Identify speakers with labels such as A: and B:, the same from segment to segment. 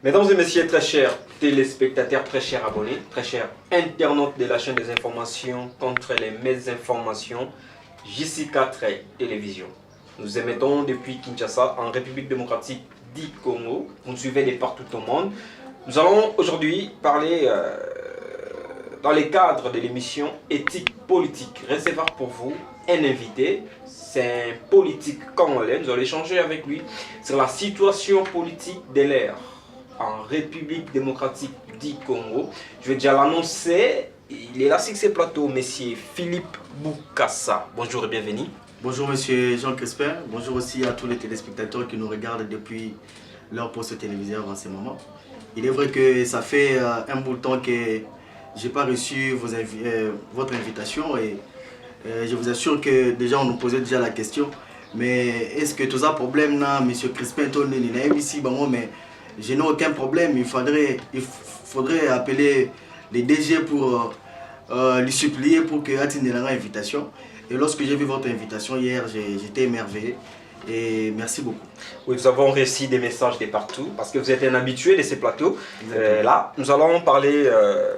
A: Mesdames et messieurs, très chers téléspectateurs, très chers abonnés, très chers internautes de la chaîne des informations contre les mésinformations, JC4 Télévision. Nous émettons depuis Kinshasa, en République démocratique du Congo. Vous nous suivez de partout au monde. Nous allons aujourd'hui parler dans le cadre de l'émission Éthique politique. Recevoir pour vous un invité, c'est un politique congolais. Nous allons échanger avec lui sur la situation politique de l'ère en République démocratique du Congo. Je vais déjà l'annoncer. Il est là sur ce plateau, monsieur Philippe Boukassa. Bonjour et bienvenue.
B: Bonjour monsieur Jean Crespin, bonjour aussi à tous les téléspectateurs qui nous regardent depuis leur poste téléviseur en ce moment. Il est vrai que ça fait un bout de temps que je n'ai pas reçu votre invitation et je vous assure que déjà on nous posait déjà la question, mais est-ce que tout ça problème là, monsieur Crespin, ici, mais je n'ai aucun problème, il faudrait appeler les DG pour lui supplier pour que atteigne la invitation. Et lorsque j'ai vu votre invitation hier, j'étais émerveillé et merci beaucoup.
A: Oui, nous avons reçu des messages de partout parce que vous êtes un habitué de ces plateaux. Là, nous allons parler,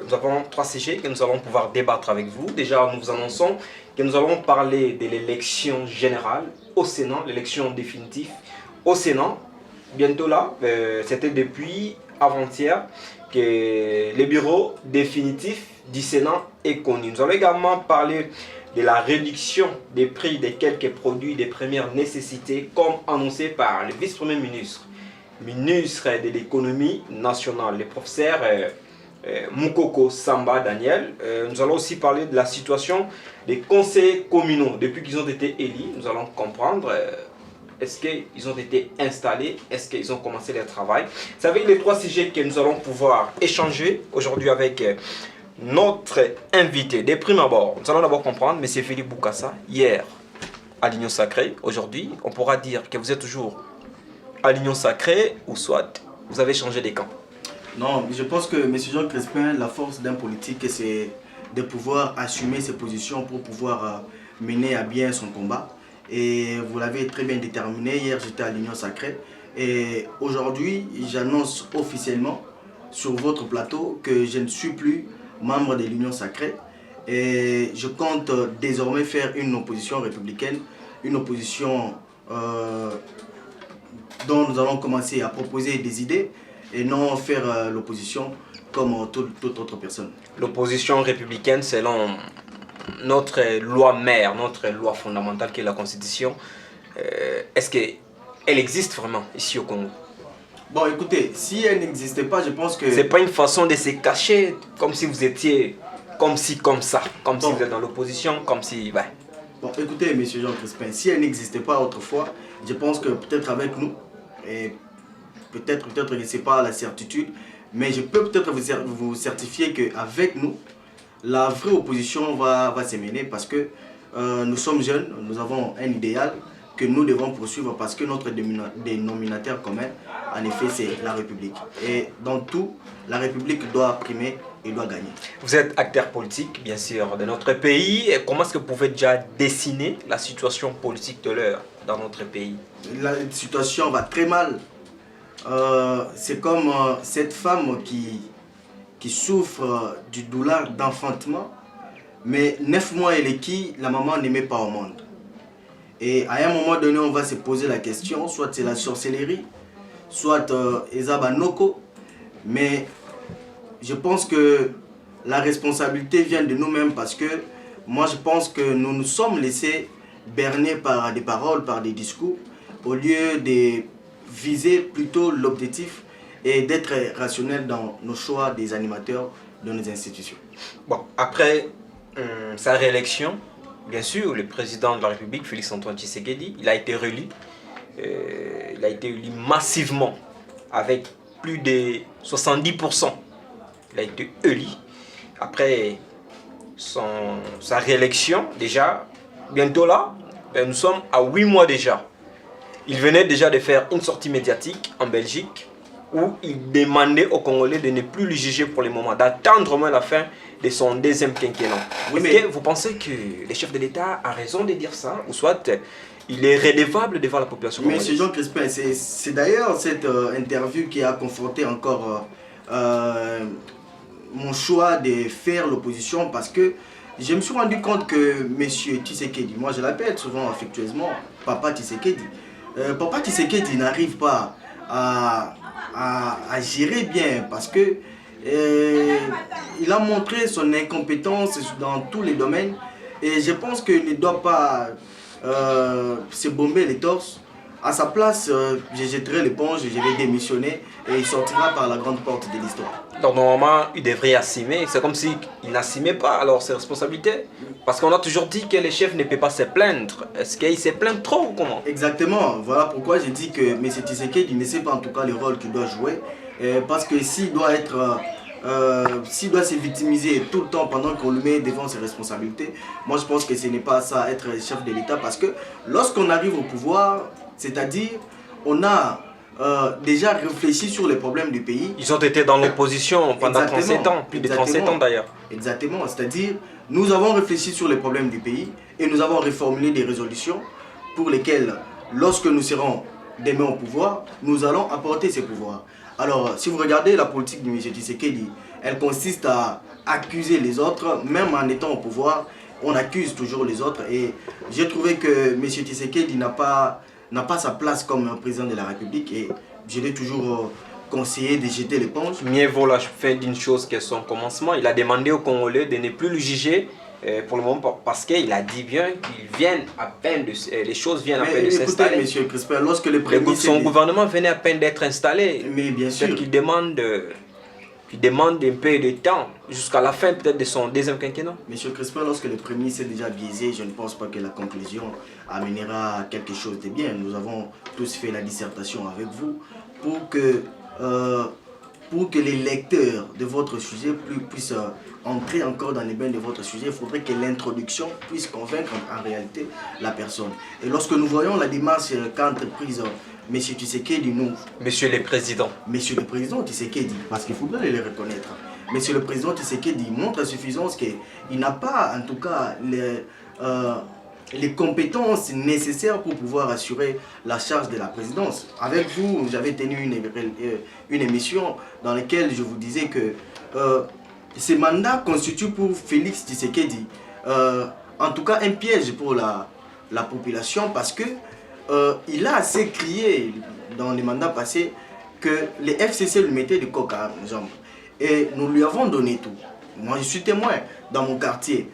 A: nous avons 3 sujets que nous allons pouvoir débattre avec vous. Déjà, nous vous annonçons que nous allons parler de l'élection générale au Sénat, l'élection définitive au Sénat. Bientôt là, c'était depuis avant-hier que le bureau définitif du Sénat est connu. Nous allons également parler de la réduction des prix de quelques produits de première nécessité comme annoncé par le vice-premier ministre de l'économie nationale, le professeur Moukoko Samba Daniel. Nous allons aussi parler de la situation des conseils communaux depuis qu'ils ont été élus. Nous allons comprendre est-ce qu'ils ont été installés, est-ce qu'ils ont commencé leur travail. C'est avec les 3 sujets que nous allons pouvoir échanger aujourd'hui avec notre invité. Des primes abord, nous allons d'abord comprendre, M. Philippe Boukassa, hier à l'Union Sacrée, aujourd'hui, on pourra dire que vous êtes toujours à l'Union Sacrée ou soit vous avez changé de camp.
B: Non, je pense que M. Jean Crespin, la force d'un politique, c'est de pouvoir assumer ses positions pour pouvoir mener à bien son combat. Et vous l'avez très bien déterminé, hier j'étais à l'Union Sacrée et aujourd'hui j'annonce officiellement sur votre plateau que je ne suis plus membre de l'Union Sacrée et je compte désormais faire une opposition républicaine, une opposition dont nous allons commencer à proposer des idées et non faire l'opposition comme toute autre personne.
A: L'opposition républicaine selon notre loi mère, notre loi fondamentale qui est la Constitution, est-ce qu'elle existe vraiment ici au Congo?
B: Bon, écoutez, si elle n'existait pas, je pense que...
A: C'est pas une façon de se cacher, comme si vous étiez comme si, comme ça, comme si vous êtes dans l'opposition, comme si... Ouais.
B: Bon, écoutez, monsieur Jean Crespin, si elle n'existait pas autrefois, je pense que peut-être avec nous, et peut-être, je ne sais pas la certitude, mais je peux peut-être vous certifier qu'avec nous, la vraie opposition va se mener parce que nous sommes jeunes, nous avons un idéal que nous devons poursuivre parce que notre dénominateur commun, en effet, c'est la République. Et dans tout, la République doit primer et doit gagner.
A: Vous êtes acteur politique, bien sûr, de notre pays. Et comment est-ce que vous pouvez déjà dessiner la situation politique de l'heure dans notre pays?
B: La situation va très mal. C'est comme cette femme qui souffre du douleur d'enfantement, mais 9 mois elle est qui, la maman n'aimait pas au monde. Et à un moment donné, on va se poser la question, soit c'est la sorcellerie, soit Ezabanoko, mais je pense que la responsabilité vient de nous-mêmes parce que moi je pense que nous nous sommes laissés berner par des paroles, par des discours, au lieu de viser plutôt l'objectif et d'être rationnel dans nos choix des animateurs de nos institutions.
A: Bon, après sa réélection, bien sûr, le président de la République, Félix Antoine Tshisekedi, il a été réélu. Il a été élu massivement avec plus de 70%. Il a été élu. Après sa réélection, déjà, bientôt là, nous sommes à 8 mois déjà. Il venait déjà de faire une sortie médiatique en Belgique où il demandait aux Congolais de ne plus le juger pour le moment, d'attendre au moins la fin de son 2e quinquennat. Oui, mais vous pensez que le chef de l'État a raison de dire ça? Ou soit il est redevable devant la population
B: Mais
A: congolaise.
B: Jean Crespin, c'est d'ailleurs cette interview qui a conforté encore mon choix de faire l'opposition parce que je me suis rendu compte que M. Tshisekedi, moi je l'appelle souvent affectueusement Papa Tshisekedi, Papa Tshisekedi n'arrive pas à gérer bien parce que il a montré son incompétence dans tous les domaines et je pense qu'il ne doit pas se bomber les torses. À sa place, je jetterai l'éponge, je vais démissionner et il sortira par la grande porte de l'histoire.
A: Donc normalement, il devrait assumer. C'est comme s'il n'assumait pas alors ses responsabilités. Parce qu'on a toujours dit que les chefs ne peuvent pas se plaindre. Est-ce qu'il se plaint trop ou comment?
B: Exactement. Voilà pourquoi j'ai dit que M. Tshisekedi ne sait pas en tout cas le rôle qu'il doit jouer. Parce que s'il doit se victimiser tout le temps pendant qu'on le met devant ses responsabilités, moi je pense que ce n'est pas ça être chef de l'État. Parce que lorsqu'on arrive au pouvoir, c'est-à-dire on a déjà réfléchi sur les problèmes du pays.
A: Ils ont été dans l'opposition pendant
B: Exactement.
A: 37 ans, plus de 37 ans d'ailleurs.
B: Exactement, c'est-à-dire nous avons réfléchi sur les problèmes du pays et nous avons reformulé des résolutions pour lesquelles, lorsque nous serons demain au pouvoir, nous allons apporter ces pouvoirs. Alors, si vous regardez la politique de M. Tshisekedi, elle consiste à accuser les autres, même en étant au pouvoir, on accuse toujours les autres et j'ai trouvé que M. Tshisekedi n'a pas sa place comme un président de la République et je l'ai toujours conseillé de jeter l'éponge.
A: Mieux vaut la fin d'une chose que son commencement. Il a demandé aux Congolais de ne plus le juger pour le moment parce qu'il a dit bien qu'ils viennent à peine de, les choses viennent à peine de s'installer.
B: Écoutez, M. Crespin, lorsque le premier...
A: Son gouvernement venait à peine d'être installé.
B: Mais bien sûr.
A: Qu'il demande un peu de temps jusqu'à la fin peut-être de son deuxième quinquennat.
B: Monsieur Crespin, lorsque le premier s'est déjà biaisé, je ne pense pas que la conclusion amènera à quelque chose de bien. Nous avons tous fait la dissertation avec vous pour que les lecteurs de votre sujet puissent entrer encore dans les bains de votre sujet. Il faudrait que l'introduction puisse convaincre en réalité la personne. Et lorsque nous voyons la démarche qu'a entreprise M. Tshisekedi, nous...
A: Monsieur le Président.
B: Monsieur le Président Tshisekedi, parce qu'il faudrait le reconnaître. Monsieur le Président Tshisekedi montre à suffisance qu'il n'a pas, en tout cas, les compétences nécessaires pour pouvoir assurer la charge de la présidence. Avec vous, j'avais tenu une émission dans laquelle je vous disais que ce mandat constitue pour Félix Tshisekedi, en tout cas, un piège pour la population parce que il a assez crié dans les mandats passés que les FCC lui mettaient du coq à la jambe. Et nous lui avons donné tout. Moi, je suis témoin. Dans mon quartier,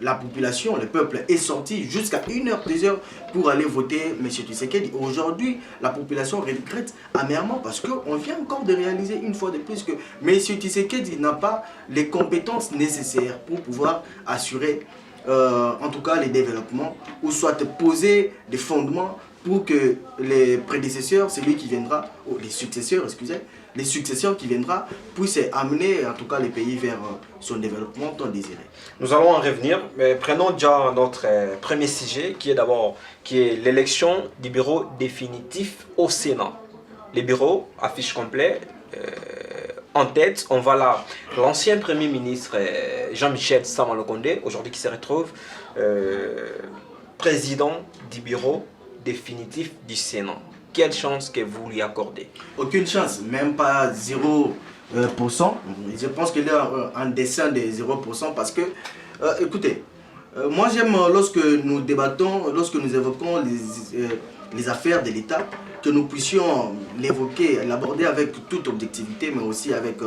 B: la population, le peuple est sorti jusqu'à 1h, 2h pour aller voter M. Tshisekedi. Aujourd'hui, la population regrette amèrement parce qu'on vient encore de réaliser une fois de plus que M. Tshisekedi n'a pas les compétences nécessaires pour pouvoir assurer en tout cas les développements ou soit poser des fondements pour que les prédécesseurs, celui qui viendra, ou les successeurs, excusez, les successeurs qui viendra puissent amener en tout cas les pays vers son développement tant désiré.
A: Nous allons en revenir, mais prenons déjà notre premier sujet qui est l'élection du bureau définitif au Sénat. Les bureaux, affiche complète. En tête, on voit là l'ancien Premier ministre Jean-Michel Sama-Lukonde, aujourd'hui qui se retrouve président du bureau définitif du Sénat. Quelle chance que vous lui accordez?
B: Aucune chance, même pas 0%. Je pense qu'il est en dessin de 0% parce que, écoutez, moi j'aime lorsque nous débattons, lorsque nous évoquons les affaires de l'État, que nous puissions l'évoquer, l'aborder avec toute objectivité, mais aussi avec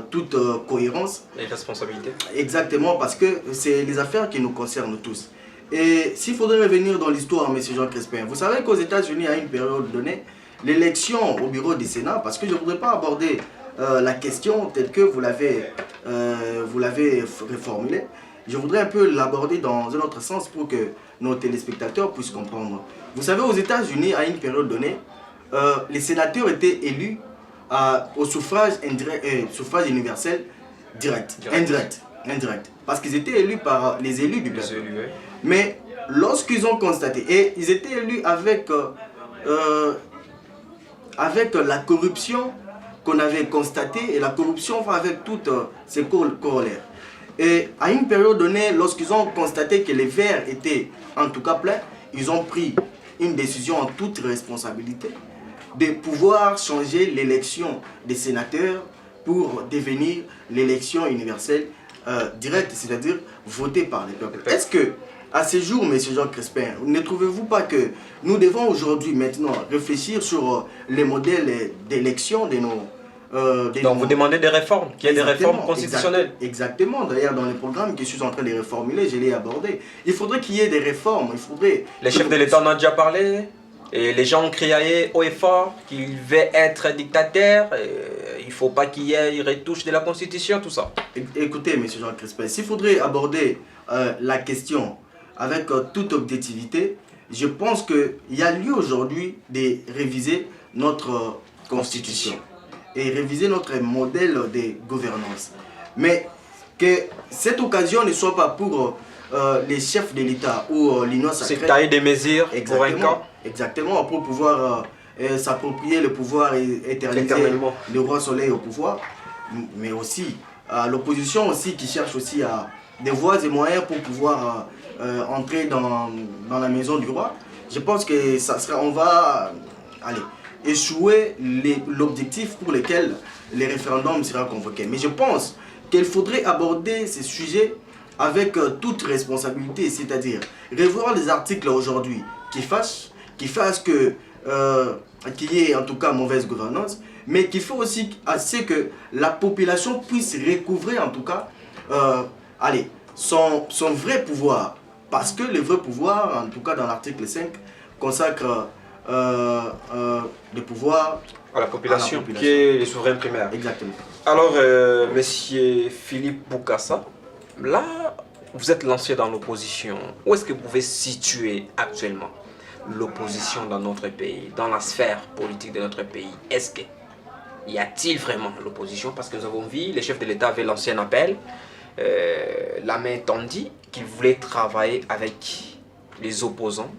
B: toute cohérence.
A: Les responsabilités.
B: Exactement, parce que c'est les affaires qui nous concernent tous. Et s'il faudrait revenir dans l'histoire, M. Jean Crespin, vous savez qu'aux États-Unis, à une période donnée, l'élection au bureau du Sénat, parce que je ne voudrais pas aborder la question telle que vous l'avez reformulée, je voudrais un peu l'aborder dans un autre sens pour que nos téléspectateurs puissent comprendre. Vous savez, aux États-Unis, à une période donnée, les sénateurs étaient élus au suffrage universel indirect. Parce qu'ils étaient élus par les élus du peuple. Mais lorsqu'ils ont constaté, et ils étaient élus avec la corruption qu'on avait constatée, et la corruption va avec toutes ses corollaires. Et à une période donnée, lorsqu'ils ont constaté que les verres étaient en tout cas pleins, ils ont pris une décision en toute responsabilité de pouvoir changer l'élection des sénateurs pour devenir l'élection universelle directe, c'est-à-dire votée par les peuples. Est-ce que, à ce jour, M. Jean Crespin, ne trouvez-vous pas que nous devons aujourd'hui maintenant réfléchir sur les modèles d'élection de nos...
A: Donc vous demandez des réformes, qu'il y ait des réformes constitutionnelles.
B: Exactement, d'ailleurs dans les programmes que je suis en train de reformuler, je l'ai abordé. Il faudrait qu'il y ait des réformes, il faudrait...
A: Les chefs de l'État en ont déjà parlé, et les gens ont crié haut et fort qu'ils veulent être dictateurs, il ne faut pas qu'il y ait une retouche de la Constitution, tout ça.
B: Écoutez, M. Jean Crespin, s'il faudrait aborder la question avec toute objectivité, je pense qu'il y a lieu aujourd'hui de réviser notre Constitution et réviser notre modèle de gouvernance. Mais que cette occasion ne soit pas pour les chefs de l'État ou l'Union sacrée.
A: C'est tailler des mesures pour un camp.
B: Exactement, pour pouvoir s'approprier le pouvoir et éterniser le roi soleil au pouvoir. Mais aussi, l'opposition aussi qui cherche aussi des voies et moyens pour pouvoir entrer dans la maison du roi. Je pense que ça sera, on va échouer l'objectif pour lequel les référendums sera convoqué. Mais je pense qu'il faudrait aborder ces sujets avec toute responsabilité, c'est-à-dire revoir les articles aujourd'hui qui fassent que qu'il y ait en tout cas mauvaise gouvernance, mais qu'il faut aussi assez que la population puisse recouvrer en tout cas son vrai pouvoir. Parce que le vrai pouvoir, en tout cas dans l'article 5, consacre le pouvoir
A: à la population, qui est les souverains primaires.
B: Exactement.
A: Alors, monsieur Philippe Bokassa, là, vous êtes lancé dans l'opposition. Où est-ce que vous pouvez situer actuellement l'opposition dans notre pays, dans la sphère politique de notre pays? Est-ce que y a-t-il vraiment l'opposition? Parce que nous avons vu, les chefs de l'État avaient lancé un appel, la main tendue, qu'ils voulaient travailler avec les opposants.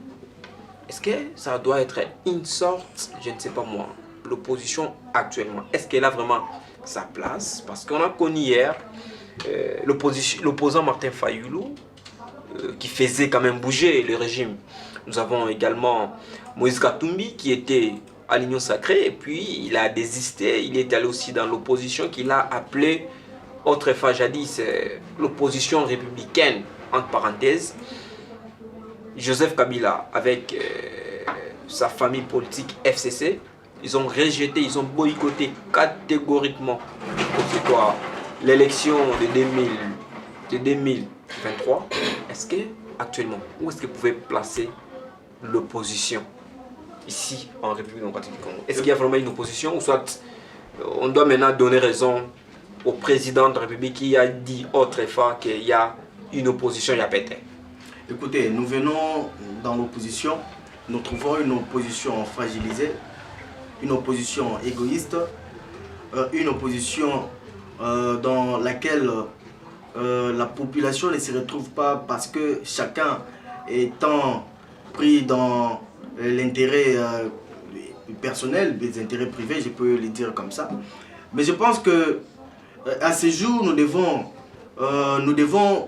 A: Est-ce que ça doit être une sorte, je ne sais pas moi, l'opposition actuellement? Est-ce qu'elle a vraiment sa place? Parce qu'on a connu hier l'opposant Martin Fayoulou, qui faisait quand même bouger le régime. Nous avons également Moïse Katumbi qui était à l'Union sacrée et puis il a désisté, il est allé aussi dans l'opposition qu'il a appelée autrefois jadis l'opposition républicaine, entre parenthèses. Joseph Kabila avec sa famille politique FCC, ils ont rejeté, ils ont boycotté catégoriquement l'élection de 2023. Est-ce que actuellement, où est-ce que vous pouvez placer l'opposition ici en République démocratique du Congo? Est-ce qu'il y a vraiment une opposition ou soit on doit maintenant donner raison au président de la République qui a dit autrefois qu'il y a une opposition, il y a pété?
B: Écoutez, nous venons dans l'opposition, nous trouvons une opposition fragilisée, une opposition égoïste, une opposition dans laquelle la population ne se retrouve pas parce que chacun étant pris dans l'intérêt personnel, des intérêts privés, je peux le dire comme ça. Mais je pense que à ce jour, nous devons,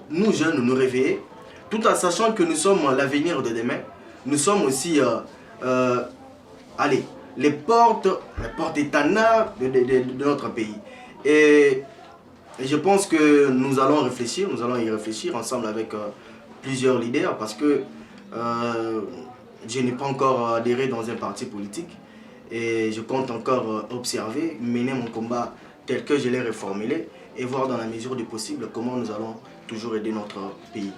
B: nous jeunes, nous réveiller, tout en sachant que nous sommes l'avenir de demain. Nous sommes aussi les portes éternelles de notre pays. Et je pense que nous allons y réfléchir ensemble avec plusieurs leaders parce que je n'ai pas encore adhéré dans un parti politique et je compte encore observer, mener mon combat tel que je l'ai reformulé et voir dans la mesure du possible comment nous allons toujours aider notre pays.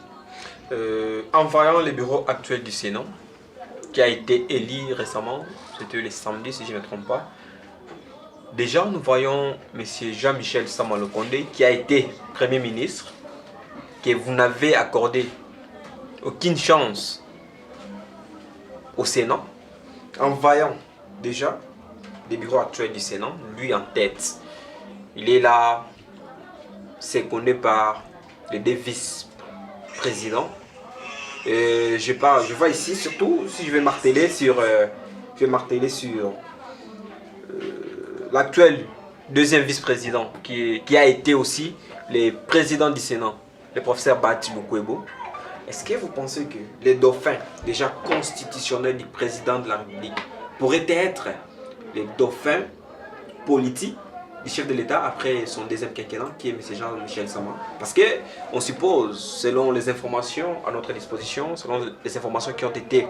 A: En voyant le bureau actuel du Sénat, qui a été élu récemment, c'était le samedi si je ne me trompe pas, déjà nous voyons M. Jean-Michel Sama-Lukonde qui a été Premier ministre, que vous n'avez accordé aucune chance au Sénat. En voyant déjà le bureau actuel du Sénat, lui en tête, il est là, secondé par les deux vice-présidents. Je vois ici, surtout si je vais marteler sur, l'actuel deuxième vice-président qui a été aussi le président du Sénat, le professeur Bati Lukwebo. est-ce que vous pensez que les dauphins, déjà constitutionnels du président de la République, pourraient être les dauphins politiques du chef de l'État après son deuxième quinquennat, qui est M. Jean-Michel Sama? Parce que on suppose, selon les informations à notre disposition, selon les informations qui ont été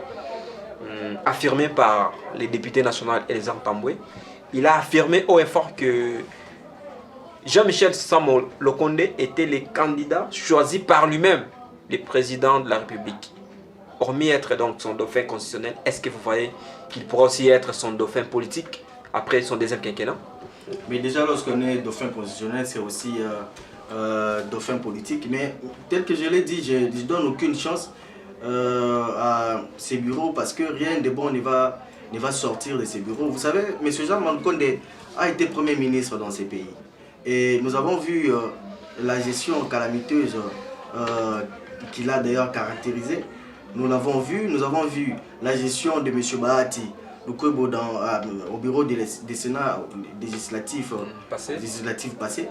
A: affirmées par les députés nationaux et les Tamboué, il a affirmé haut et fort que Jean-Michel Sama Lokonde était le candidat choisi par lui-même, le président de la République. Hormis être donc son dauphin constitutionnel, est-ce que vous voyez qu'il pourra aussi être son dauphin politique après son deuxième quinquennat?
B: Mais déjà, lorsqu'on est dauphin constitutionnel, c'est aussi dauphin politique. Mais tel que je l'ai dit, je ne donne aucune chance à ces bureaux parce que rien de bon ne va sortir de ces bureaux. Vous savez, M. Jean Mankonde a été Premier ministre dans ces pays. Et nous avons vu la gestion calamiteuse qu'il a d'ailleurs caractérisée. Nous l'avons vu, nous avons vu la gestion de M. Bahati Lukwebo au bureau des Sénats législatifs passés.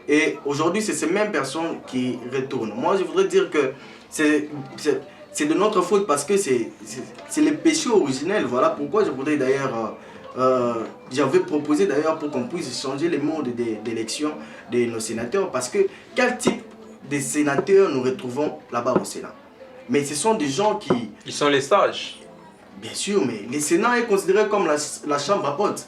B: Et aujourd'hui, c'est ces mêmes personnes qui retournent. Moi, je voudrais dire que c'est de notre faute parce que c'est le péché originel. Voilà pourquoi je voudrais d'ailleurs, j'avais proposé d'ailleurs pour qu'on puisse changer le mode d'élection de nos sénateurs. Parce que quel type de sénateurs nous retrouvons là-bas au Sénat? Mais ce sont des gens qui...
A: Ils sont les sages.
B: Bien sûr, mais le Sénat est considéré comme la chambre haute,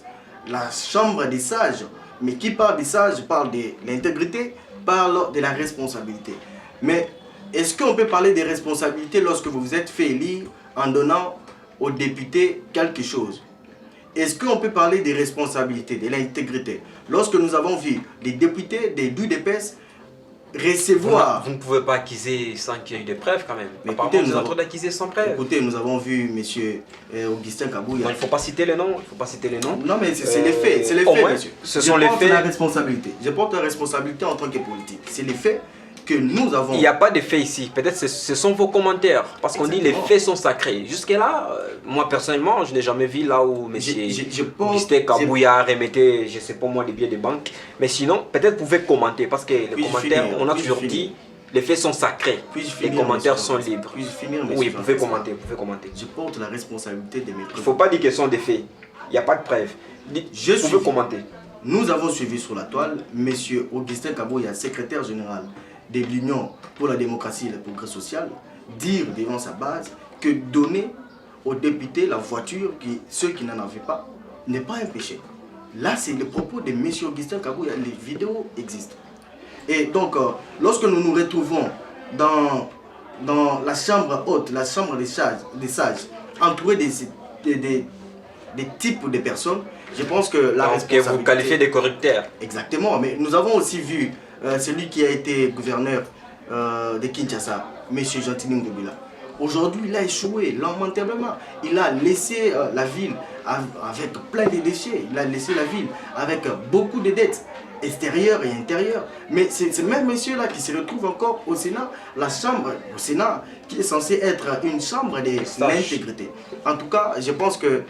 B: la chambre des sages. Mais qui parle des sages parle de l'intégrité, parle de la responsabilité. Mais est-ce qu'on peut parler des responsabilités lorsque vous vous êtes fait élire en donnant aux députés quelque chose? Est-ce qu'on peut parler des responsabilités, de l'intégrité? Lorsque nous avons vu les députés des DUDPS recevoir...
A: Vous ne pouvez pas acquiser sans qu'il y ait de preuves quand même.
B: Mais
A: Apparemment,
B: écoutez,
A: vous êtes en train d'acquiser sans preuve.
B: Écoutez, nous avons vu M. Augustin Kabouya.
A: Non, il ne faut pas citer les noms. Il faut pas citer les noms.
B: Non, mais c'est les faits. C'est les
A: au
B: faits,
A: moins,
B: monsieur.
A: Ce sont les
B: Je porte
A: faits.
B: la responsabilité. Je porte la responsabilité en tant que politique. C'est les faits que nous avons.
A: Il n'y a pas de faits ici. Peut-être ce sont vos commentaires. Parce qu'on dit les faits sont sacrés. Jusque-là, moi personnellement, je n'ai jamais vu là où M. Augustin Kabouya remettait, je ne sais pas moi, des billets de banque. Mais sinon, peut-être vous pouvez commenter. Parce que les commentaires, on a toujours dit, les faits sont sacrés. Les commentaires sont libres. Oui, vous pouvez commenter.
B: Je porte la responsabilité de mes preuves.
A: Il ne faut pas dire que ce sont des faits. Il n'y a pas de preuves. Vous pouvez commenter.
B: Nous avons suivi sur la toile M. Augustin Kabouya, secrétaire général de l'Union pour la démocratie et le progrès social, dire devant sa base que donner aux députés la voiture, ceux qui n'en avaient pas, n'est pas un péché. Là, c'est le propos de M. Augustin Kabouya. Les vidéos existent. Et donc, lorsque nous nous retrouvons dans la chambre haute, la chambre des sages entourés des types de personnes, je pense que la responsabilité...
A: Que vous qualifiez de corrupteurs.
B: Exactement, mais nous avons aussi vu celui qui a été gouverneur de Kinshasa, M. Gentini Ngobila. Aujourd'hui, il a échoué lamentablement. Il a laissé la ville avec plein de déchets. Il a laissé la ville avec beaucoup de dettes extérieures et intérieures. Mais c'est ce même monsieur-là qui se retrouve encore au Sénat, la chambre au Sénat, qui est censée être une chambre de l'intégrité. En tout cas, je pense que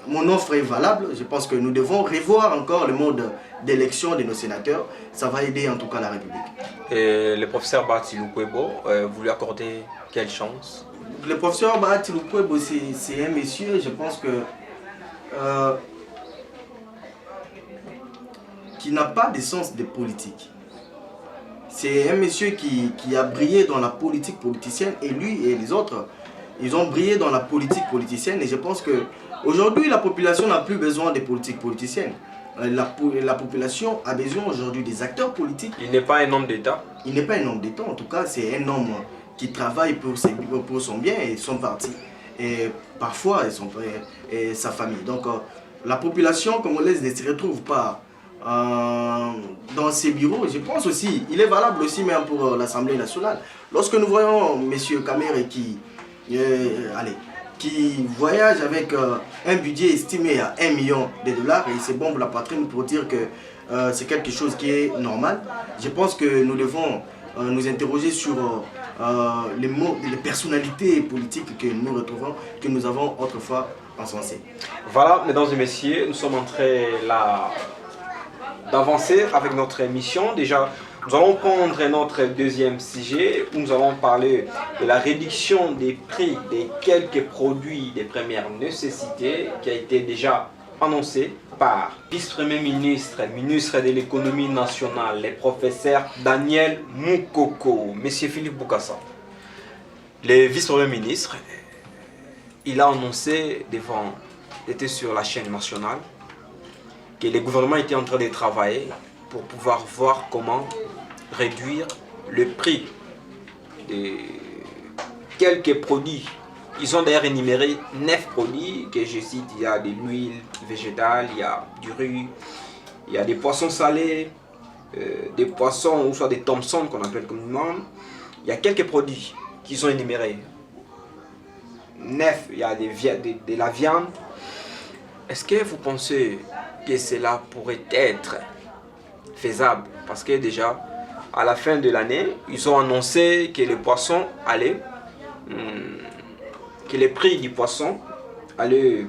B: mon offre est valable. Je pense que nous devons revoir encore le mode d'élection de nos sénateurs. Ça va aider en tout cas la République.
A: Et le professeur Bahati Lukwebo, vous lui accordez quelle chance?
B: Le professeur Bahati Lukwebo, c'est un monsieur, je pense que qui n'a pas de sens de politique. C'est un monsieur qui a brillé dans la politique politicienne, et lui et les autres, ils ont brillé dans la politique politicienne, et je pense que aujourd'hui la population n'a plus besoin de politique politicienne. La population a besoin aujourd'hui des acteurs politiques.
A: Il n'est pas un homme d'État. Il
B: n'est pas un homme d'État, en tout cas c'est un homme qui travaille pour son bien et son parti. Et parfois et sa famille. Donc la population congolaise ne se retrouve pas dans ces bureaux. Je pense aussi, il est valable aussi même pour l'Assemblée nationale. Lorsque nous voyons M. Kamere qui voyage avec un budget estimé à 1 million de dollars et il se bombe la poitrine pour dire que c'est quelque chose qui est normal. Je pense que nous devons nous interroger sur les personnalités politiques que nous retrouvons, que nous avons autrefois encensées.
A: Voilà, mesdames et messieurs, nous sommes en train là d'avancer avec notre émission. Déjà, Nous allons prendre notre deuxième sujet où nous allons parler de la réduction des prix des quelques produits de première nécessité qui a été déjà annoncée par le vice-premier ministre, ministre de l'économie nationale, le professeur Daniel Moukoko. Monsieur Philippe Boukassa, le vice-premier ministre, il a annoncé devant, était sur la chaîne nationale, que le gouvernement était en train de travailler pour pouvoir voir comment réduire le prix de quelques produits. Ils ont d'ailleurs énuméré 9 produits que je cite. Il y a de l'huile végétale, il y a du riz, il y a des poissons salés, des poissons ou soit des Thomson qu'on appelle communément. Il y a quelques produits qui sont énumérés. 9, il y a de la viande. Est-ce que vous pensez que cela pourrait être faisable? Parce que déjà, à la fin de l'année, ils ont annoncé que le poisson allait, que le prix du poisson allait,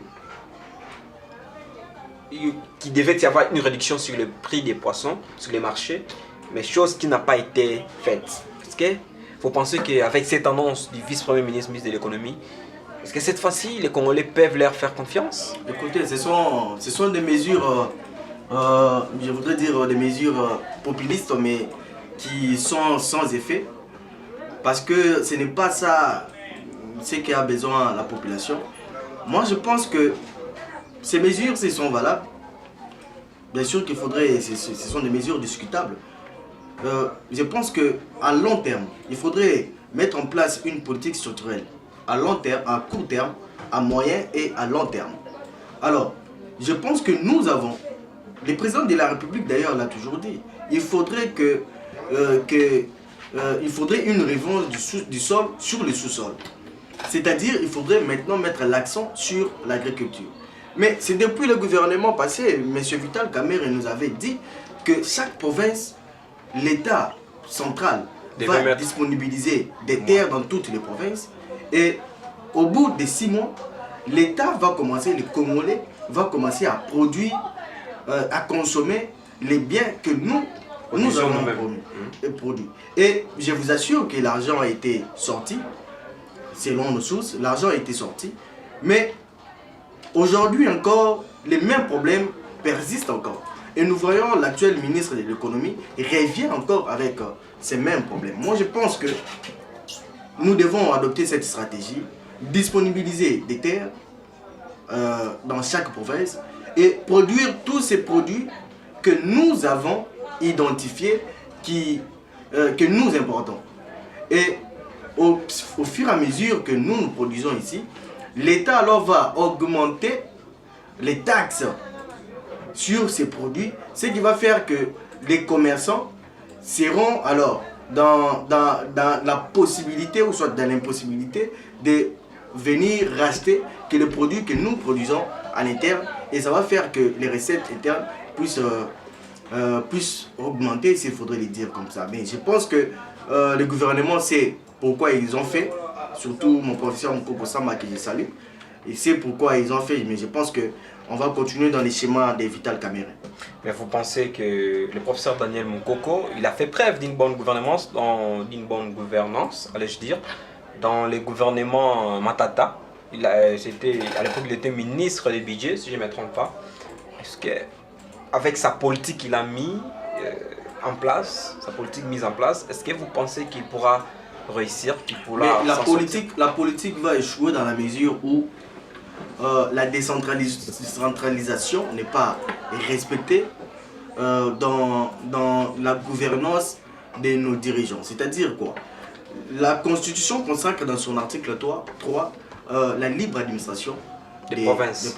A: qu'il devait y avoir une réduction sur le prix des poissons sur les marchés, mais chose qui n'a pas été faite. Est-ce que vous pensez qu'avec cette annonce du vice-premier ministre, ministre de l'économie, est-ce que cette fois-ci, les Congolais peuvent leur faire confiance?
B: Écoutez, ce sont des mesures, je voudrais dire des mesures populistes, mais qui sont sans effet. Parce que ce n'est pas ça ce qu'a besoin la population. Moi, je pense que ces mesures, ce sont valables. Bien sûr qu'il faudrait, ce sont des mesures discutables. Je pense qu'à long terme, il faudrait mettre en place une politique structurelle. À long terme, à court terme, à moyen et à long terme. Alors, je pense que nous avons, le président de la République d'ailleurs l'a toujours dit, il faudrait il faudrait une revanche du sol sur le sous-sol. C'est-à-dire, il faudrait maintenant mettre l'accent sur l'agriculture. Mais c'est depuis le gouvernement passé, M. Vital Kamerhe nous avait dit que chaque province, l'État central va disponibiliser des terres dans toutes les provinces. Et au bout de 6 mois, l'État va commencer, les Congolais va commencer à produire, à consommer les biens que nous avons produits. Et je vous assure que l'argent a été sorti, selon nos sources, l'argent a été sorti. Mais aujourd'hui encore, les mêmes problèmes persistent encore. Et nous voyons l'actuel ministre de l'économie revient encore avec ces mêmes problèmes. Moi, je pense que nous devons adopter cette stratégie, disponibiliser des terres dans chaque province et produire tous ces produits que nous avons identifiés, que nous importons. Et au fur et à mesure que nous produisons ici, l'État alors va augmenter les taxes sur ces produits, ce qui va faire que les commerçants seront alors dans la possibilité ou soit dans l'impossibilité de venir racheter que les produits que nous produisons en interne, et ça va faire que les recettes internes puissent augmenter, s'il faudrait les dire comme ça. Mais je pense que le gouvernement sait pourquoi ils ont fait, surtout mon professeur Moukoko Samba que je salue, et c'est pourquoi ils ont fait, mais je pense qu'on va continuer dans les schémas des Vital Kamerhe.
A: Mais vous pensez que le professeur Daniel Moukoko, il a fait preuve d'une bonne gouvernance, allais-je dire, dans les gouvernements Matata. À l'époque, il était ministre des budgets, si je ne me trompe pas. Est-ce qu'avec sa politique qu'il a mis en place, est-ce que vous pensez qu'il pourra réussir,
B: la politique va échouer dans la mesure où la décentralisation n'est pas respectée dans la gouvernance de nos dirigeants. C'est-à-dire quoi? La Constitution consacre dans son article 3 la libre administration des provinces.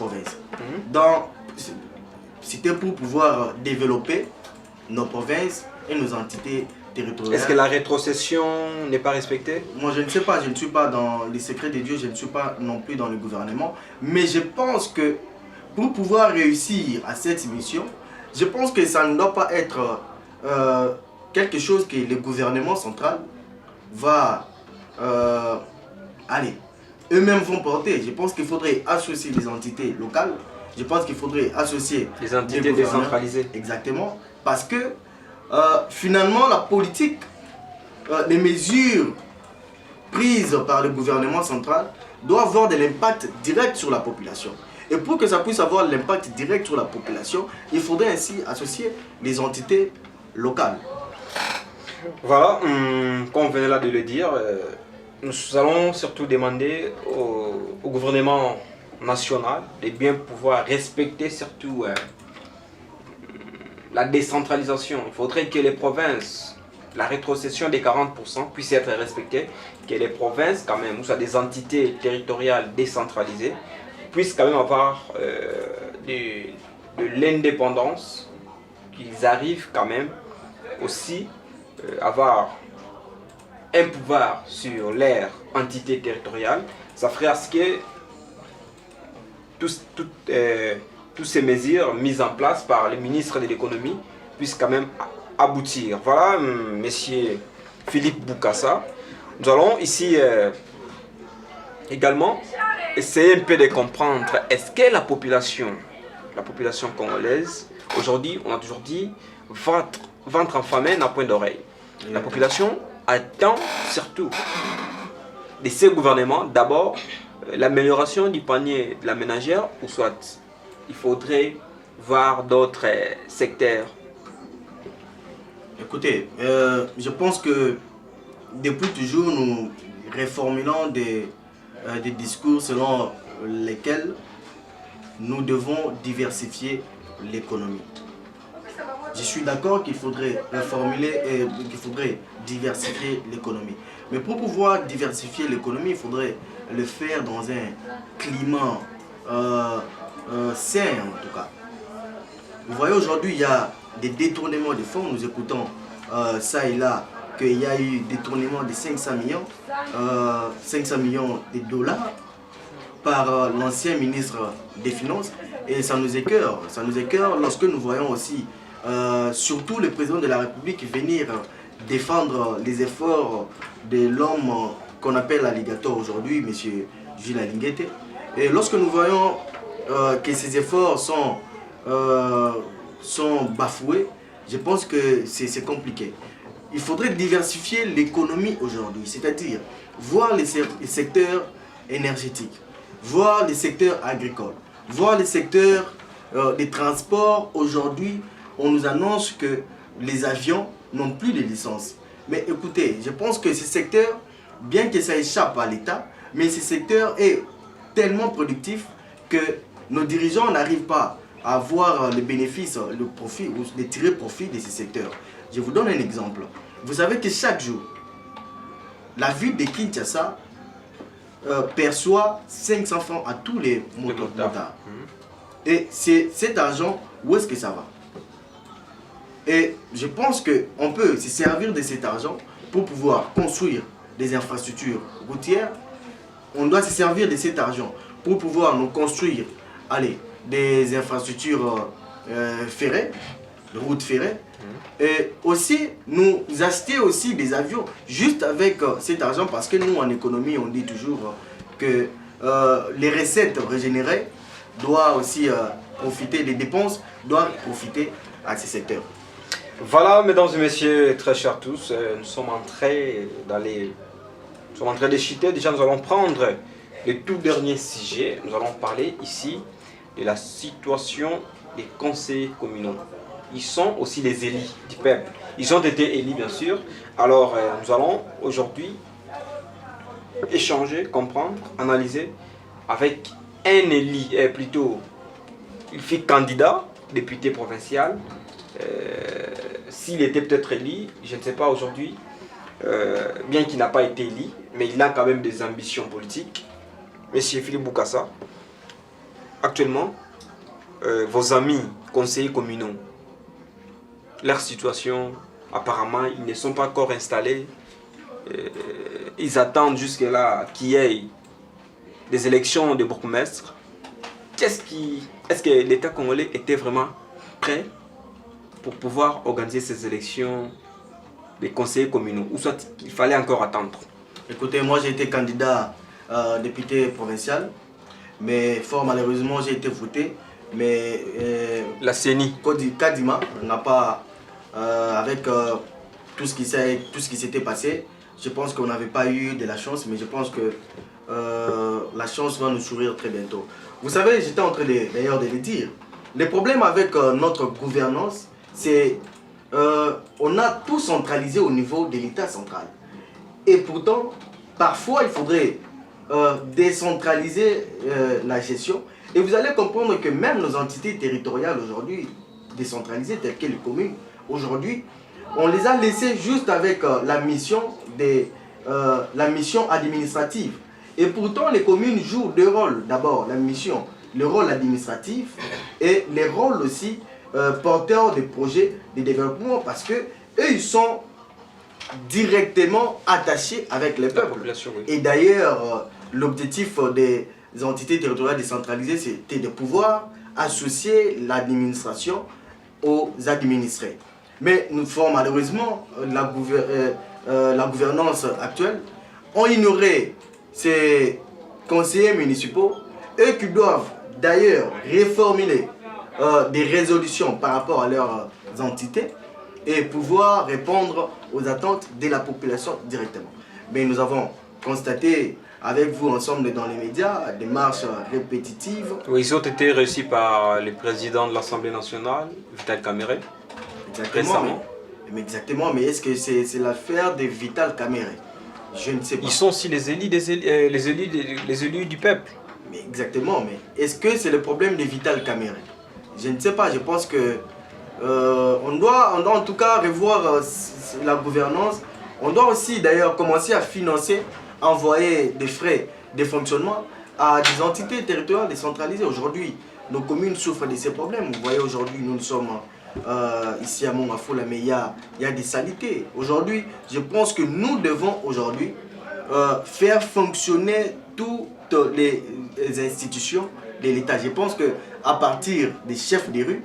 B: C'était pour pouvoir développer nos provinces et nos entités territoriales.
A: Est-ce que la rétrocession n'est pas respectée?
B: Moi, je ne sais pas, je ne suis pas dans les secrets de Dieu, je ne suis pas non plus dans le gouvernement. Mais je pense que pour pouvoir réussir à cette mission, je pense que ça ne doit pas être quelque chose que le gouvernement central va eux-mêmes vont porter. Je pense qu'il faudrait associer les entités locales. Je pense qu'il faudrait associer
A: les entités décentralisées.
B: Exactement. Parce que Finalement, la politique, les mesures prises par le gouvernement central doivent avoir de l'impact direct sur la population. Et pour que ça puisse avoir l'impact direct sur la population, il faudrait ainsi associer les entités locales.
A: Voilà, comme on venait là de le dire, nous allons surtout demander au gouvernement national de bien pouvoir respecter surtout la décentralisation. Il faudrait que les provinces, la rétrocession des 40% puisse être respectée, que les provinces quand même, ou soit des entités territoriales décentralisées, puissent quand même avoir de l'indépendance, qu'ils arrivent quand même aussi avoir un pouvoir sur leur entité territoriale. Ça ferait à ce que toutes ces mesures mises en place par le ministre de l'économie puissent quand même aboutir. Voilà, monsieur Philippe Boukassa. Nous allons ici également essayer un peu de comprendre, est-ce que la population congolaise, aujourd'hui, on a toujours dit, ventre enfamé n'a point d'oreille. La population attend surtout de ces gouvernements, d'abord, l'amélioration du panier de la ménagère, ou soit il faudrait voir d'autres secteurs.
B: Écoutez, je pense que depuis toujours, nous reformulons des discours selon lesquels nous devons diversifier l'économie. Je suis d'accord qu'il faudrait reformuler et qu'il faudrait diversifier l'économie. Mais pour pouvoir diversifier l'économie, il faudrait le faire dans un climat sain en tout cas. Vous voyez, aujourd'hui, il y a des détournements de fonds. Nous écoutons ça et là qu'il y a eu détournement de 500 millions de dollars par l'ancien ministre des Finances. Et ça nous écœure lorsque nous voyons aussi surtout le président de la République venir défendre les efforts de l'homme qu'on appelle alligator aujourd'hui, M. Jules Alinguete. Et lorsque nous voyons que ces efforts sont bafoués, je pense que c'est compliqué. Il faudrait diversifier l'économie aujourd'hui, c'est-à-dire voir les secteurs énergétiques, voir les secteurs agricoles, voir les secteurs des transports. Aujourd'hui, on nous annonce que les avions n'ont plus de licence. Mais écoutez, je pense que ce secteur, bien que ça échappe à l'État, mais ce secteur est tellement productif que nos dirigeants n'arrivent pas à voir les bénéfices, le profit ou de tirer profit de ce secteur. Je vous donne un exemple. Vous savez que chaque jour, la ville de Kinshasa perçoit 500 francs à tous les motards. Et cet argent, où est-ce que ça va? Et je pense qu'on peut se servir de cet argent pour pouvoir construire des infrastructures routières. On doit se servir de cet argent pour pouvoir nous construire des infrastructures ferrées, de routes ferrées. Et aussi, nous acheter aussi des avions juste avec cet argent, parce que nous, en économie, on dit toujours que les recettes régénérées doivent aussi profiter, les dépenses doivent profiter à ces secteurs.
A: Voilà, mesdames et messieurs, très chers tous, nous sommes en train de chuter. Déjà, nous allons prendre le tout dernier sujet. Nous allons parler ici de la situation des conseillers communaux. Ils sont aussi les élus du peuple. Ils ont été élus, bien sûr. Alors, nous allons aujourd'hui échanger, comprendre, analyser avec un élu, plutôt, il fut candidat, député provincial. S'il était peut-être élu, je ne sais pas aujourd'hui, bien qu'il n'a pas été élu, mais il a quand même des ambitions politiques. Monsieur Philippe Boukassa, actuellement, vos amis conseillers communaux, leur situation, apparemment, ils ne sont pas encore installés. Ils attendent jusque-là qu'il y ait des élections de bourgmestre. Est-ce que l'État congolais était vraiment prêt pour pouvoir organiser ces élections des conseillers communaux, ou soit il fallait encore attendre?
B: Écoutez, moi j'ai été candidat député provincial, mais fort malheureusement j'ai été voté, mais
A: la CENI
B: Kadima n'a pas avec tout ce qui s'était passé. Je pense qu'on n'avait pas eu de la chance, mais je pense que la chance va nous sourire très bientôt. Vous savez, j'étais en train d'ailleurs de le dire. Le problème avec notre gouvernance, c'est on a tout centralisé au niveau de l'État central. Et pourtant, parfois, il faudrait décentraliser la gestion. Et vous allez comprendre que même nos entités territoriales aujourd'hui, décentralisées, telles que les communes, aujourd'hui, on les a laissées juste avec la mission administrative. Et pourtant, les communes jouent deux rôles. D'abord, la mission, le rôle administratif et les rôles aussi porteurs des projets de développement parce que eux, ils sont directement attachés avec les peuples.
A: Oui.
B: Et d'ailleurs, l'objectif des entités territoriales décentralisées, c'était de pouvoir associer l'administration aux administrés. Mais nous fort malheureusement, la gouvernance actuelle, ont ignoré ces conseillers municipaux, eux qui doivent d'ailleurs reformuler des résolutions par rapport à leurs entités et pouvoir répondre aux attentes de la population directement. Mais nous avons constaté avec vous ensemble dans les médias des marches répétitives.
A: Oui, ils ont été réussis par le président de l'Assemblée nationale, Vital Kamerhe.
B: Exactement, mais est-ce que c'est l'affaire de Vital Kamerhe? Je ne sais pas.
A: Ils sont aussi les élus du peuple.
B: Mais exactement, mais est-ce que c'est le problème de Vital Kamerhe? Je ne sais pas, je pense que on doit en tout cas revoir la gouvernance. On doit aussi d'ailleurs commencer à financer, envoyer des frais de fonctionnement à des entités territoriales décentralisées. Aujourd'hui, nos communes souffrent de ces problèmes. Vous voyez, aujourd'hui, nous sommes ici à Mongafula, mais il y a des saletés. Aujourd'hui, je pense que nous devons aujourd'hui faire fonctionner toutes les institutions de l'État. Je pense qu'à partir des chefs des rues,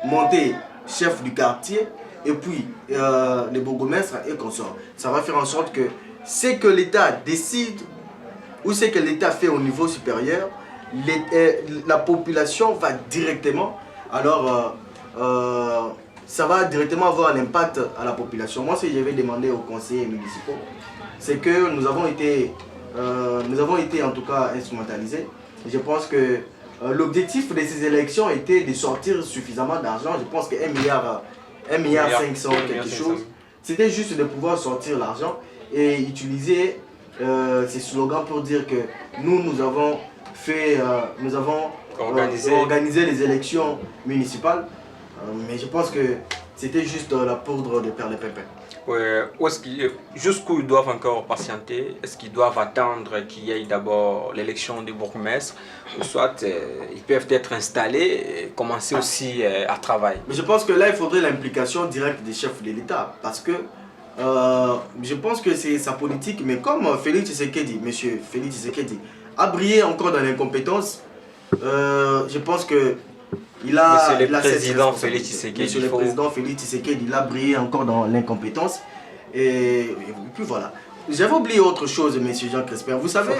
B: monter chef du quartier, et puis les bourgmestres et consorts, ça va faire en sorte que ce que l'État décide ou ce que l'État fait au niveau supérieur, la population va directement, alors ça va directement avoir un impact à la population. Moi, ce que je vais demander aux conseillers municipaux, c'est que nous avons été en tout cas instrumentalisés. Je pense que l'objectif de ces élections était de sortir suffisamment d'argent. Je pense que 1 milliard 500 quelque chose, c'était juste de pouvoir sortir l'argent et utiliser ces slogans pour dire que nous avons organisé les élections municipales. Mais je pense que c'était juste la poudre de perlimpinpin.
A: Jusqu'où ils doivent encore patienter? Est-ce qu'ils doivent attendre qu'il y ait d'abord l'élection des bourgmestres? Ou soit ils peuvent être installés et commencer aussi à travailler?
B: Mais je pense que là, il faudrait l'implication directe des chefs de l'État. Parce que je pense que c'est sa politique. Mais comme Félix Tshisekedi, monsieur Félix Tshisekedi, a brillé encore dans l'incompétence, je pense que
A: Monsieur le président Félix Tshisekedi,
B: il a brillé encore dans l'incompétence. Et puis voilà. J'avais oublié autre chose, monsieur Jean Crespin. Vous savez...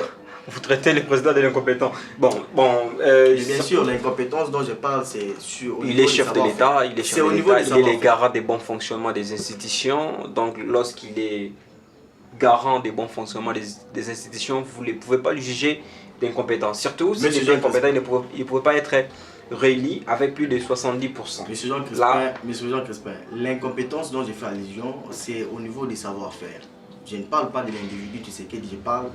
A: Vous traitez le président de l'incompétent.
B: Bien sûr, l'incompétence dont je parle, c'est sur...
A: Il est chef de l'État, il est le garant des bons fonctionnements des institutions. Donc lorsqu'il est garant des bons fonctionnements des institutions, vous ne pouvez pas le juger d'incompétent. Surtout si il est incompétent, il ne pouvait pas être réélu avec plus de 70%.
B: Monsieur Jean Crespin, l'incompétence dont j'ai fait allusion, c'est au niveau des savoir-faire. Je ne parle pas de l'individu Tshisekedi, je parle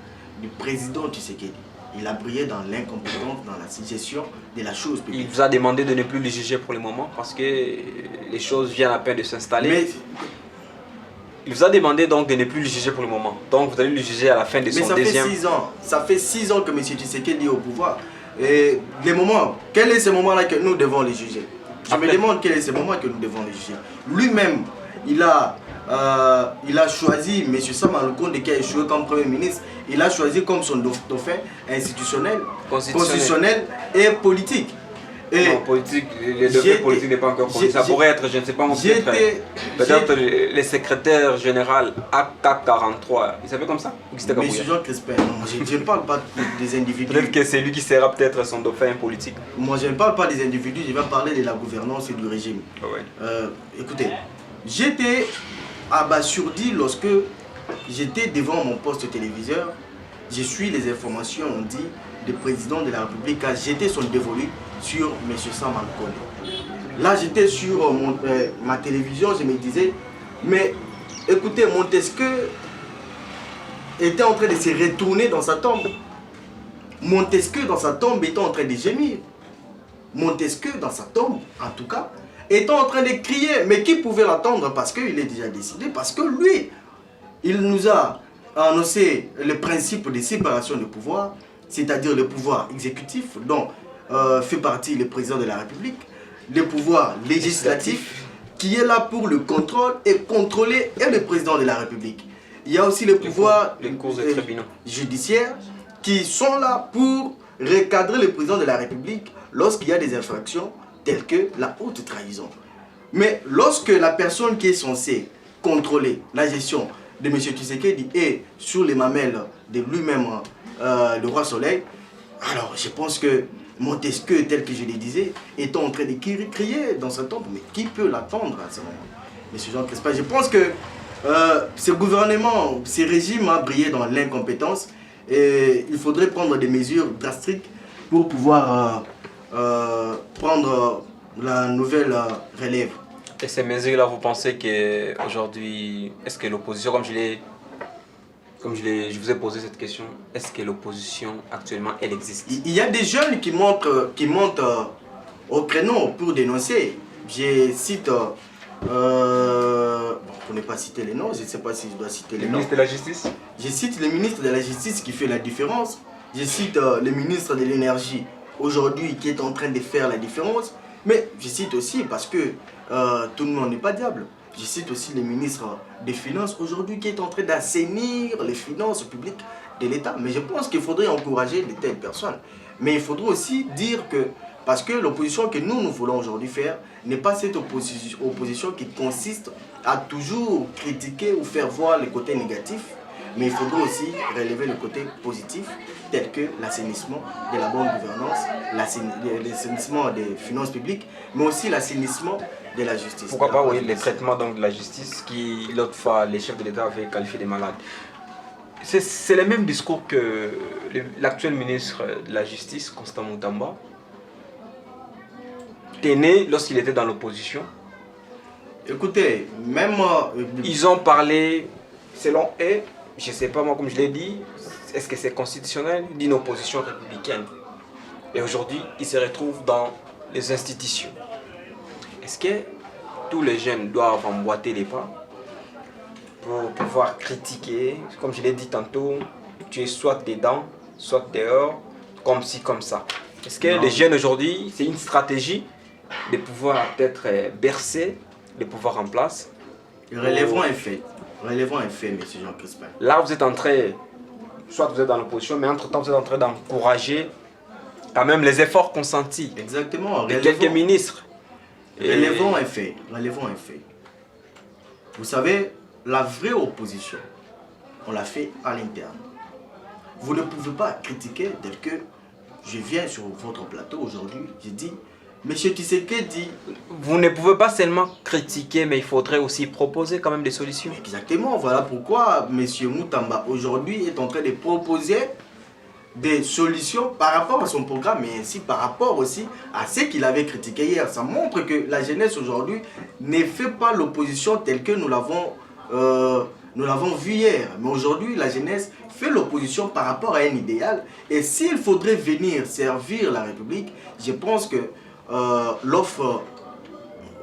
B: du président Tshisekedi. Il a brillé dans l'incompétence, dans la gestion de la chose publique.
A: Il vous a demandé de ne plus le juger pour le moment parce que les choses viennent à peine de s'installer. Il vous a demandé donc de ne plus le juger pour le moment. Donc vous allez le juger à la fin de son deuxième...
B: Mais ça fait 6 ans que M. Tshisekedi est au pouvoir. Et les moments, quel est ce moment-là que nous devons les juger? Je me demande quel est ce moment que nous devons les juger. Lui-même, il a choisi M. Sama Lukonde qui a échoué comme Premier ministre. Il a choisi comme son dauphin institutionnel, constitutionnel et politique. Et
A: non, politique, le degré politique n'est pas encore connu. Ça pourrait être, je ne sais pas, peut-être les secrétaires généraux AK 43. Il s'appelle comme ça?
B: Monsieur Jean Crespin, non, je ne parle pas des individus.
A: Peut-être que c'est lui qui sera peut-être son dauphin politique.
B: Moi, je ne parle pas des individus, je vais parler de la gouvernance et du régime.
A: Ouais.
B: Écoutez, j'étais abasourdi lorsque j'étais devant mon poste téléviseur. Je suis les informations, on dit, du président de la République, car j'étais son dévolu sur M. Sam Alkone. Là, j'étais sur ma télévision, je me disais, mais écoutez, Montesquieu était en train de se retourner dans sa tombe. Montesquieu, dans sa tombe, était en train de gémir. Montesquieu, dans sa tombe, en tout cas, était en train de crier. Mais qui pouvait l'attendre? Parce qu'il est déjà décidé, parce que lui, il nous a annoncé le principe de séparation de pouvoir, c'est-à-dire le pouvoir exécutif, dont fait partie le président de la République, le pouvoir législatif, qui est là pour le contrôle et contrôler et le président de la République. Il y a aussi le pouvoir judiciaire qui sont là pour recadrer le président de la République lorsqu'il y a des infractions telles que la haute trahison. Mais lorsque la personne qui est censée contrôler la gestion de M. Tshisekedi est sur les mamelles de lui-même, le roi Soleil, alors je pense que Montesquieu, tel que je le disais, est en train de crier dans sa tombe. Mais qui peut l'attendre à ce moment? M. Jean Crespin, je pense que ce gouvernement, ce régime a brillé dans l'incompétence et il faudrait prendre des mesures drastiques pour pouvoir prendre la nouvelle relève.
A: Et ces mesures-là, vous pensez qu'aujourd'hui, est-ce que l'opposition, je vous ai posé cette question, est-ce que l'opposition actuellement, elle existe?
B: Il y a des jeunes qui montent au créneau pour dénoncer. Je cite, pour ne pas citer les noms, je ne sais pas si je dois citer les noms.
A: Le ministre de la Justice?
B: Je cite le ministre de la Justice qui fait la différence. Je cite le ministre de l'Énergie aujourd'hui qui est en train de faire la différence. Mais je cite aussi parce que tout le monde n'est pas diable. Je cite aussi le ministre des Finances aujourd'hui qui est en train d'assainir les finances publiques de l'État. Mais je pense qu'il faudrait encourager de telles personnes. Mais il faudrait aussi dire que, parce que l'opposition que nous voulons aujourd'hui faire n'est pas cette opposition qui consiste à toujours critiquer ou faire voir les côtés négatifs, mais il faudrait aussi relever le côté positif, tel que l'assainissement de la bonne gouvernance, l'assainissement des finances publiques, mais aussi l'assainissement de la justice.
A: Pourquoi pas, oui, les traitements donc, de la justice qui, l'autre fois, les chefs de l'État avaient qualifié de malades. C'est le même discours que l'actuel ministre de la Justice, Constant Moutamba, tenait lorsqu'il était dans l'opposition.
B: Écoutez, même...
A: Ils ont parlé, selon eux, je ne sais pas moi comme je l'ai dit, est-ce que c'est constitutionnel d'une opposition républicaine? Et aujourd'hui, ils se retrouvent dans les institutions. Est-ce que tous les jeunes doivent emboîter les pas pour pouvoir critiquer? Comme je l'ai dit tantôt, tu es soit dedans, soit dehors, comme ci, comme ça. Est-ce que les jeunes aujourd'hui, c'est une stratégie de pouvoir peut-être bercer les pouvoirs en place?
B: Relèvons un fait. Relèvons un fait, M. Jean Crespin.
A: Là, vous êtes en train, soit vous êtes dans l'opposition, mais entre-temps, vous êtes en train d'encourager quand même les efforts consentis.
B: Exactement.
A: De quelques ministres.
B: Relèvons un fait. Relèvons un fait. Vous savez, la vraie opposition, on l'a fait à l'interne. Vous ne pouvez pas critiquer dès que je viens sur votre plateau aujourd'hui, je dis, Monsieur Tshisekedi...
A: Vous ne pouvez pas seulement critiquer, mais il faudrait aussi proposer quand même des solutions.
B: Exactement, voilà pourquoi Monsieur Moutamba aujourd'hui est en train de proposer des solutions par rapport à son programme, mais ainsi par rapport aussi à ce qu'il avait critiqué hier. Ça montre que la jeunesse aujourd'hui ne fait pas l'opposition telle que nous l'avons vu hier. Mais aujourd'hui, la jeunesse fait l'opposition par rapport à un idéal. Et s'il faudrait venir servir la République, je pense que l'offre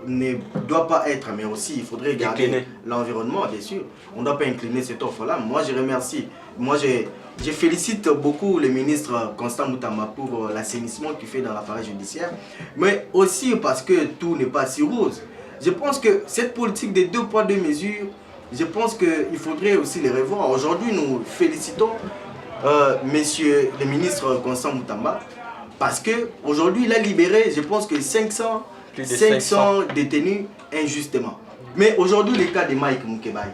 B: ne doit pas être, mais aussi il faudrait garder l'environnement, bien sûr. On ne doit pas incliner cette offre-là. Moi, je remercie. Moi, je félicite beaucoup le ministre Constant Moutamba pour l'assainissement qu'il fait dans l'appareil judiciaire, mais aussi parce que tout n'est pas si rose. Je pense que cette politique des 2 poids 2 mesures, je pense qu'il faudrait aussi les revoir. Aujourd'hui, nous félicitons monsieur le ministre Constant Moutamba Parce qu'aujourd'hui, il a libéré, je pense que 500 détenus injustement. Mais aujourd'hui, le cas de Mike Moukebaye.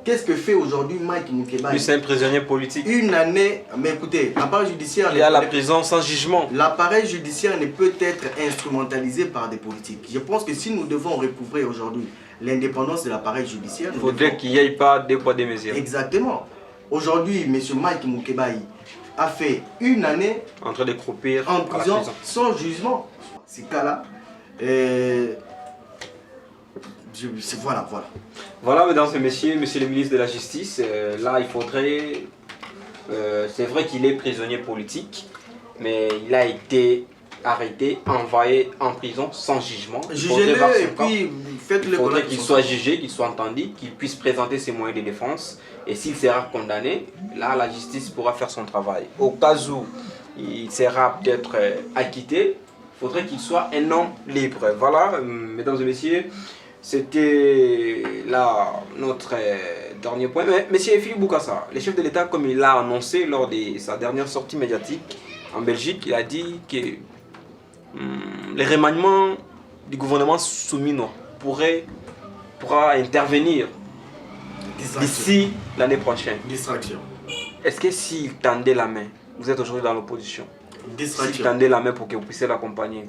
B: Qu'est-ce que fait aujourd'hui Mike Moukebaye?
A: Lui, c'est un prisonnier politique.
B: Une année, mais écoutez, l'appareil judiciaire...
A: Il est à la prison sans jugement.
B: L'appareil judiciaire ne peut être instrumentalisé par des politiques. Je pense que si nous devons recouvrer aujourd'hui l'indépendance de l'appareil judiciaire...
A: Il faudrait qu'il n'y ait pas deux poids deux mesures.
B: Exactement. Aujourd'hui, M. Mike Moukebaye a fait une année
A: en train de croupir
B: en prison sans jugement. Ces cas-là, voilà.
A: Voilà, mesdames et messieurs, monsieur le ministre de la Justice, là il faudrait... c'est vrai qu'il est prisonnier politique, mais il a été arrêté, envoyé en prison sans jugement.
B: Jugez-le et puis faites-le.
A: Il faudrait qu'il soit jugé, qu'il soit entendu, qu'il puisse présenter ses moyens de défense. Et s'il sera condamné, là la justice pourra faire son travail. Au cas où il sera peut-être acquitté, il faudrait qu'il soit un homme libre. Voilà, mesdames et messieurs, c'était là notre dernier point. Mais monsieur Philippe Bokassa, le chef de l'État, comme il l'a annoncé lors de sa dernière sortie médiatique en Belgique, il a dit que le remaniement du gouvernement Soumino pourra intervenir d'ici l'année prochaine.
B: Distraction.
A: Est-ce que s'il tendait la main, vous êtes aujourd'hui dans l'opposition, s'il tendait la main pour que vous puissiez l'accompagner,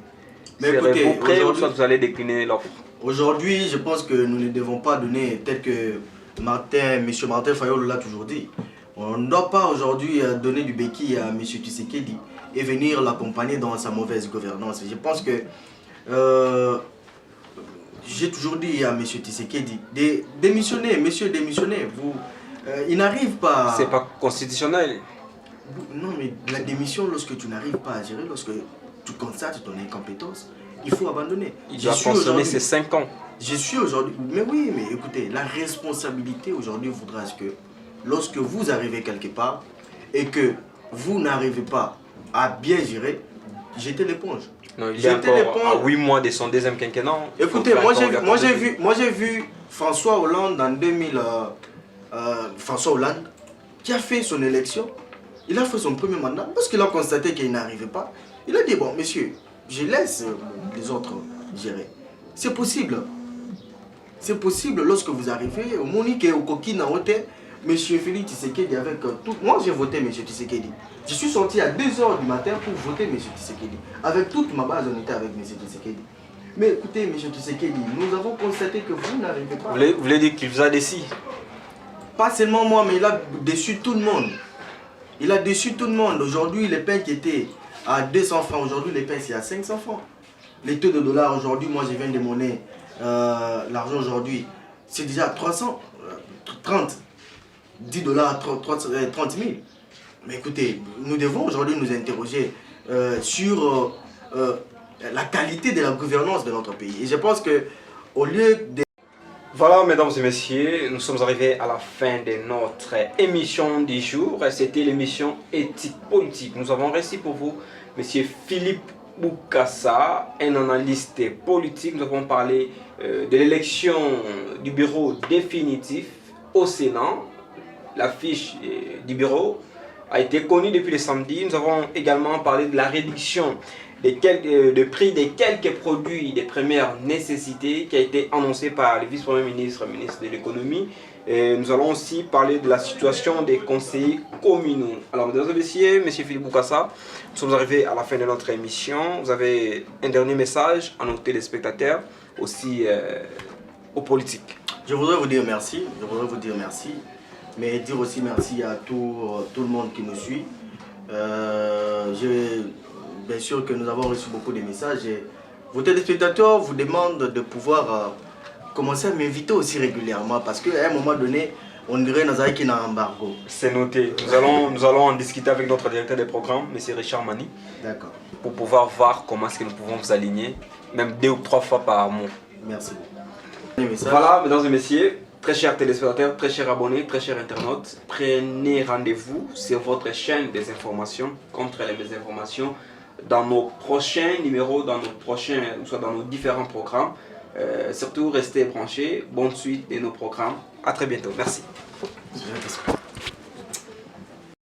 A: serez-vous prêt ou soit vous allez décliner l'offre?
B: Aujourd'hui, je pense que nous ne devons pas donner, tel que M. Martin Fayol l'a toujours dit, on ne doit pas aujourd'hui donner du béquille à M. Tshisekedi et venir l'accompagner dans sa mauvaise gouvernance. Je pense que j'ai toujours dit à M. Tshisekedi de démissionner, monsieur, démissionnez. Il n'arrive pas...
A: C'est pas constitutionnel.
B: Non, mais la démission, lorsque tu n'arrives pas à gérer, lorsque tu constates ton incompétence, il faut abandonner.
A: Il doit consommer ses 5 ans.
B: Je suis aujourd'hui... Mais oui, mais écoutez, la responsabilité aujourd'hui voudra que lorsque vous arrivez quelque part et que vous n'arrivez pas à bien gérer, jetez l'éponge.
A: Non, il est encore à 8 mois de son deuxième quinquennat.
B: Écoutez, moi j'ai vu François Hollande en 2000... François Hollande, qui a fait son élection, il a fait son premier mandat. Lorsqu'il a constaté qu'il n'arrivait pas, il a dit, bon, monsieur, je laisse les autres gérer. C'est possible. C'est possible lorsque vous arrivez, au Monique et au Coquine en hôtel, monsieur Félix Tshisekedi avec tout... Moi, j'ai voté monsieur Tshisekedi. Je suis sorti à 2 h du matin pour voter monsieur Tshisekedi. Avec toute ma base, on était avec monsieur Tshisekedi. Mais écoutez, monsieur Tshisekedi, nous avons constaté que vous n'arrivez pas.
A: Vous voulez dire qu'il vous a déçu?
B: Pas seulement moi, mais il a déçu tout le monde. Il a déçu tout le monde. Aujourd'hui, les pains qui étaient à 200 francs, aujourd'hui, les pains, c'est à 500 francs. Les taux de dollars, aujourd'hui, moi, je viens de monnaie. L'argent, aujourd'hui, c'est déjà 330. 10 dollars, 30 000. Mais écoutez, nous devons aujourd'hui nous interroger sur la qualité de la gouvernance de notre pays. Et je pense que au lieu de...
A: Voilà, mesdames et messieurs, nous sommes arrivés à la fin de notre émission du jour. C'était l'émission Éthique Politique. Nous avons reçu pour vous M. Philippe Bokassa, un analyste politique. Nous avons parlé de l'élection du bureau définitif au Sénat. La fiche du bureau a été connue depuis le samedi. Nous avons également parlé de la réduction de prix de quelques produits de première nécessité qui a été annoncé par le vice-premier ministre, ministre de l'économie. Nous allons aussi parler de la situation des conseillers communaux. Alors, mesdames et messieurs, M. Philippe Bokassa, nous sommes arrivés à la fin de notre émission. Vous avez un dernier message à nos téléspectateurs, aussi aux politiques.
B: Je voudrais vous dire merci. Mais dire aussi merci à tout le monde qui nous suit. Bien sûr que nous avons reçu beaucoup de messages et vos téléspectateurs vous demandent de pouvoir commencer à m'inviter aussi régulièrement parce qu'à un moment donné, on dirait qu'il y a un embargo.
A: C'est noté. Nous allons en discuter avec notre directeur des programmes, M. Richard Mani.
B: D'accord.
A: Pour pouvoir voir comment est-ce que nous pouvons vous aligner, même 2 ou 3 fois par mois.
B: Merci.
A: Voilà, mesdames et messieurs, très chers téléspectateurs, très chers abonnés, très chers internautes, prenez rendez-vous sur votre chaîne des informations contre les désinformations dans nos prochains numéros, soit dans nos différents programmes. Surtout, restez branchés. Bonne suite de nos programmes. À très bientôt. Merci.